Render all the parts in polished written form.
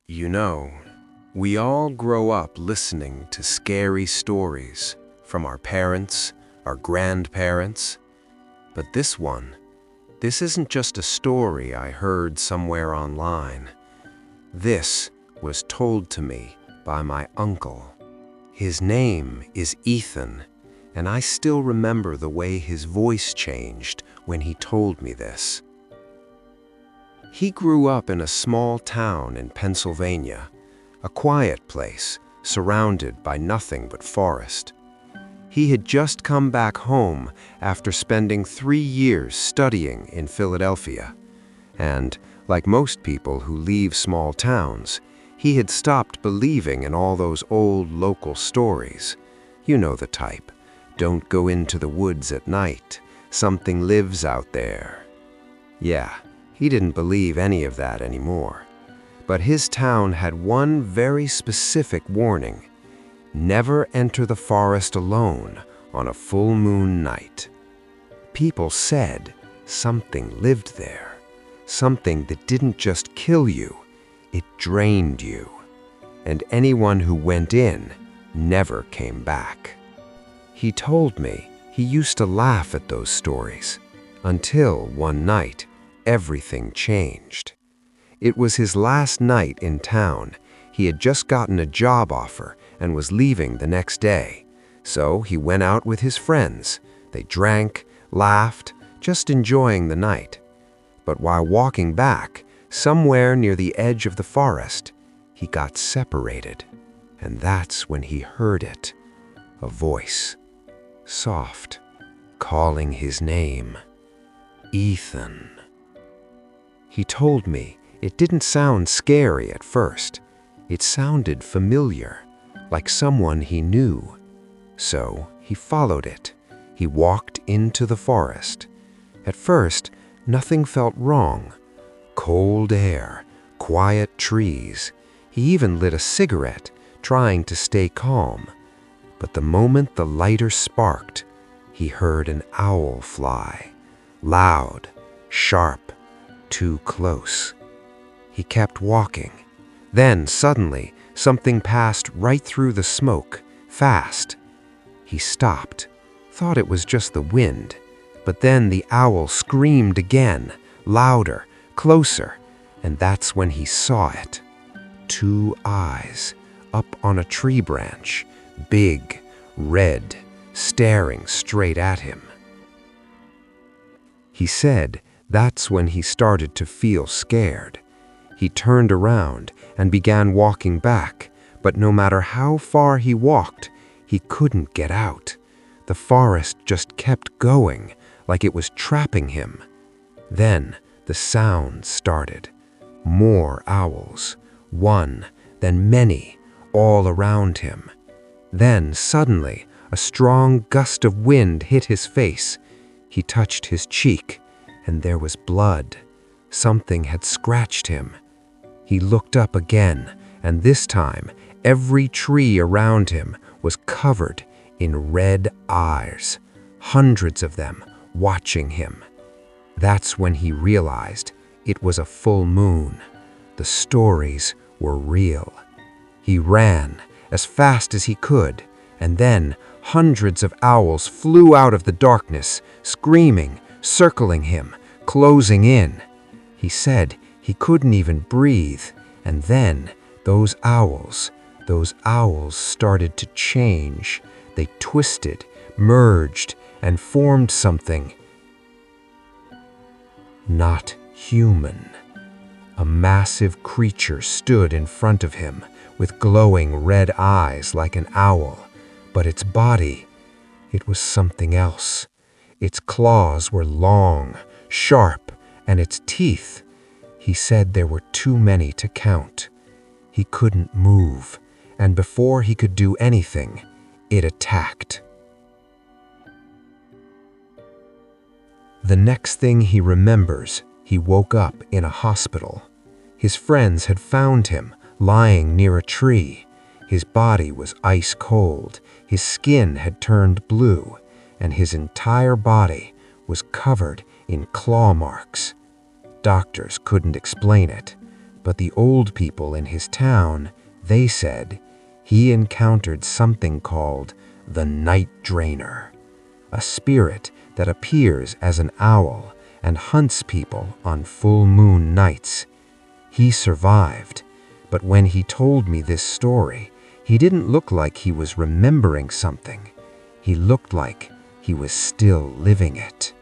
You know, we all grow up listening to scary stories from our parents, our grandparents. But this isn't just a story I heard somewhere online. This was told to me by my uncle. His name is Ethan, and I still remember the way his voice changed when he told me this. He grew up in a small town in Pennsylvania, a quiet place surrounded by nothing but forest. He had just come back home after spending 3 years studying in Philadelphia. And, like most people who leave small towns, he had stopped believing in all those old local stories. You know the type. Don't go into the woods at night. Something lives out there. Yeah, he didn't believe any of that anymore. But his town had one very specific warning. Never enter the forest alone on a full moon night. People said something lived there. Something that didn't just kill you, it drained you. And anyone who went in never came back. He told me he used to laugh at those stories, until one night, everything changed. It was his last night in town. He had just gotten a job offer and was leaving the next day. So he went out with his friends. They drank, laughed, just enjoying the night. But while walking back, somewhere near the edge of the forest, he got separated. And that's when he heard it. A voice, soft, calling his name. Ethan. He told me it didn't sound scary at first. It sounded familiar, like someone he knew. So he followed it. He walked into the forest. At first, nothing felt wrong. Cold air, quiet trees. He even lit a cigarette, trying to stay calm. But the moment the lighter sparked, he heard an owl fly. Loud, sharp, too close. He kept walking. Then, suddenly, something passed right through the smoke, fast. He stopped, thought it was just the wind. But then the owl screamed again, louder, closer, and that's when he saw it. 2 eyes, up on a tree branch, big, red, staring straight at him. He said that's when he started to feel scared. He turned around and began walking back, but no matter how far he walked, he couldn't get out. The forest just kept going, like it was trapping him. Then the sound started. More owls, one, then many, all around him. Then suddenly, a strong gust of wind hit his face. He touched his cheek, and there was blood. Something had scratched him. He looked up again, and this time, every tree around him was covered in red eyes, hundreds of them watching him. That's when he realized it was a full moon. The stories were real. He ran as fast as he could, and then hundreds of owls flew out of the darkness, screaming, circling him, closing in. He said he couldn't even breathe, and then those owls started to change. They twisted, merged, and formed something not human. A massive creature stood in front of him with glowing red eyes like an owl, but its body, it was something else. Its claws were long, sharp, and its teeth, he said there were too many to count. He couldn't move, and before he could do anything, it attacked. The next thing he remembers, he woke up in a hospital. His friends had found him lying near a tree. His body was ice cold, his skin had turned blue, and his entire body was covered in claw marks. Doctors couldn't explain it, But the old people in his town, they said, he encountered something called the Night Drainer, a spirit that appears as an owl and hunts people on full moon nights. He survived, but when he told me this story, he didn't look like he was remembering something. He looked like he was still living it.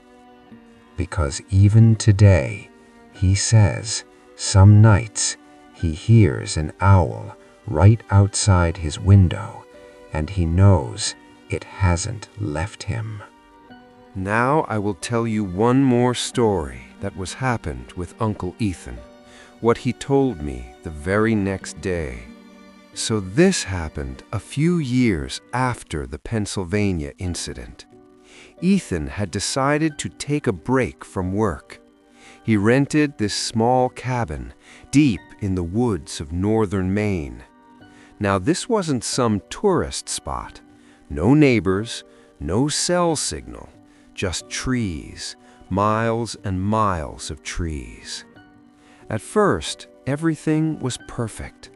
Because even today, he says, some nights he hears an owl right outside his window, and he knows it hasn't left him. Now I will tell you one more story that was happened with Uncle Ethan, what he told me the very next day. So this happened a few years after the Pennsylvania incident. Ethan had decided to take a break from work. He rented this small cabin deep in the woods of northern Maine. Now this wasn't some tourist spot. No neighbors, no cell signal, just trees, miles and miles of trees. At first, everything was perfect.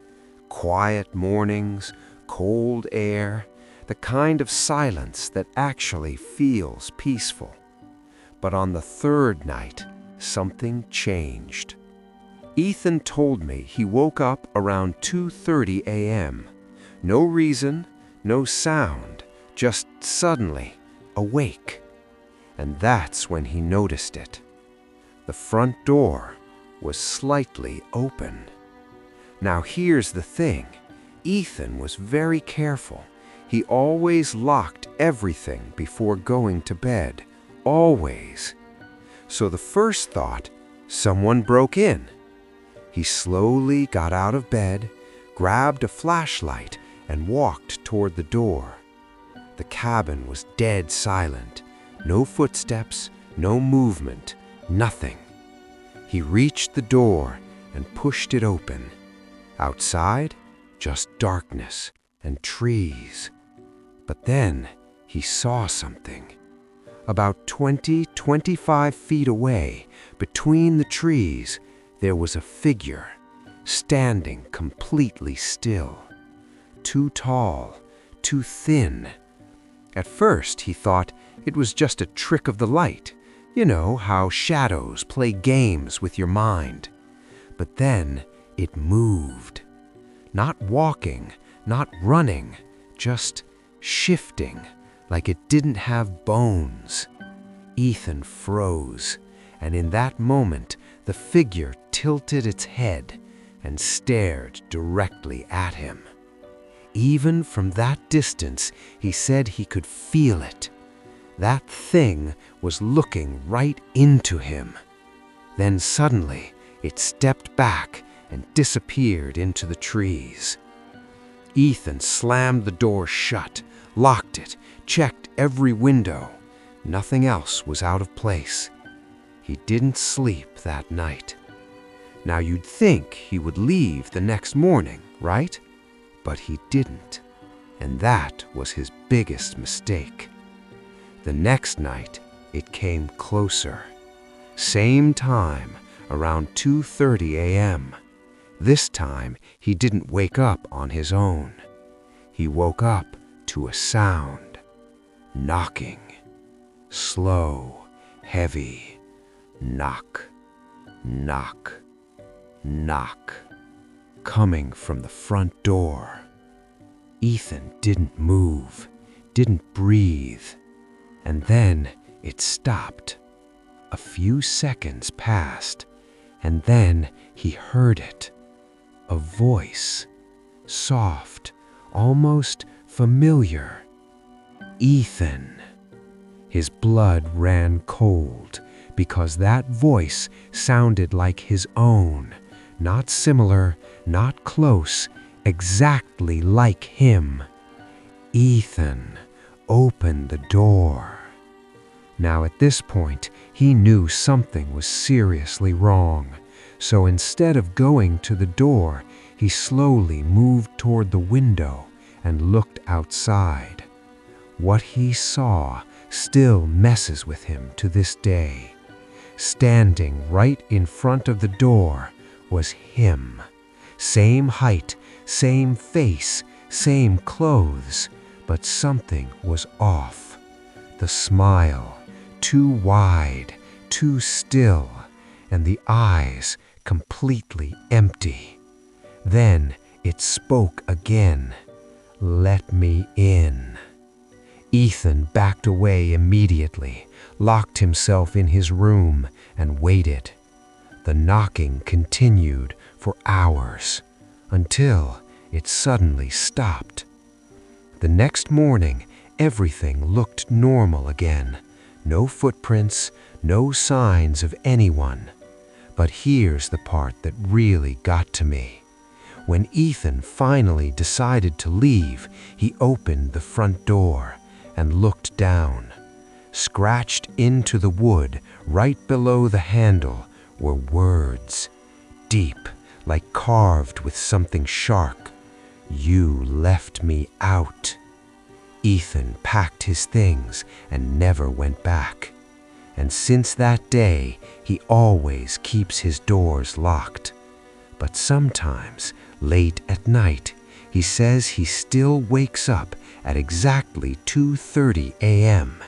Quiet mornings, cold air, the kind of silence that actually feels peaceful. But on the third night, something changed. Ethan told me he woke up around 2:30 a.m. No reason, no sound, just suddenly awake. And that's when he noticed it. The front door was slightly open. Now here's the thing. Ethan was very careful. He always locked everything before going to bed. Always. So the first thought, someone broke in. He slowly got out of bed, grabbed a flashlight, and walked toward the door. The cabin was dead silent. No footsteps, no movement, nothing. He reached the door and pushed it open. Outside, just darkness and trees. But then he saw something. About 25 feet away, between the trees, there was a figure, standing completely still. Too tall, too thin. At first he thought it was just a trick of the light. You know how shadows play games with your mind. But then it moved. Not walking, not running, just shifting, like it didn't have bones. Ethan froze, and in that moment, the figure tilted its head and stared directly at him. Even from that distance, he said he could feel it. That thing was looking right into him. Then suddenly, it stepped back and disappeared into the trees. Ethan slammed the door shut, locked it, checked every window. Nothing else was out of place. He didn't sleep that night. Now you'd think he would leave the next morning, right? But he didn't, and that was his biggest mistake. The next night, it came closer. Same time, around 2:30 a.m. This time, he didn't wake up on his own. He woke up to a sound. Knocking. Slow, heavy. Knock, knock, knock. Coming from the front door. Ethan didn't move, didn't breathe. And then it stopped. A few seconds passed, and then he heard it. A voice, soft, almost familiar. Ethan. His blood ran cold because that voice sounded like his own, not similar, not close, exactly like him. Ethan, open the door. Now at this point, he knew something was seriously wrong, so instead of going to the door, he slowly moved toward the window and looked outside. What he saw still messes with him to this day. Standing right in front of the door was him. Same height, same face, same clothes, but something was off. The smile, too wide, too still, and the eyes completely empty. Then it spoke again. "Let me in." Ethan backed away immediately, locked himself in his room, and waited. The knocking continued for hours, until it suddenly stopped. The next morning, everything looked normal again. No footprints, no signs of anyone. But here's the part that really got to me. When Ethan finally decided to leave, he opened the front door and looked down. Scratched into the wood right below the handle were words, deep, like carved with something sharp. "You left me out." Ethan packed his things and never went back. And since that day, he always keeps his doors locked. But sometimes, late at night, he says he still wakes up at exactly 2:30 a.m.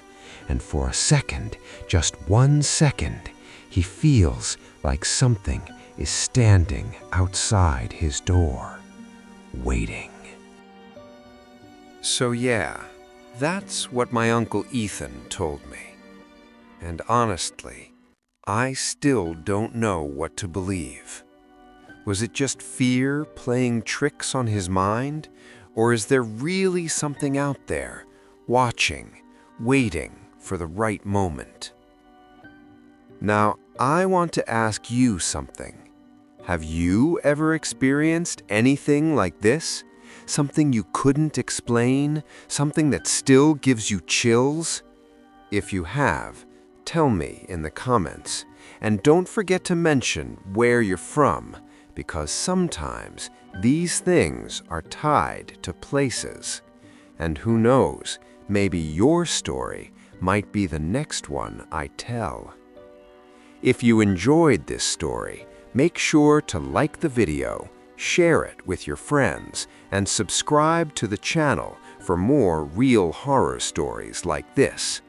And for a second, just 1 second, he feels like something is standing outside his door, waiting. So yeah, that's what my Uncle Ethan told me. And honestly, I still don't know what to believe. Was it just fear playing tricks on his mind? Or is there really something out there, watching, waiting for the right moment? Now, I want to ask you something. Have you ever experienced anything like this? Something you couldn't explain? Something that still gives you chills? If you have, tell me in the comments. And don't forget to mention where you're from, because sometimes these things are tied to places. And who knows, maybe your story might be the next one I tell. If you enjoyed this story, make sure to like the video, share it with your friends, and subscribe to the channel for more real horror stories like this.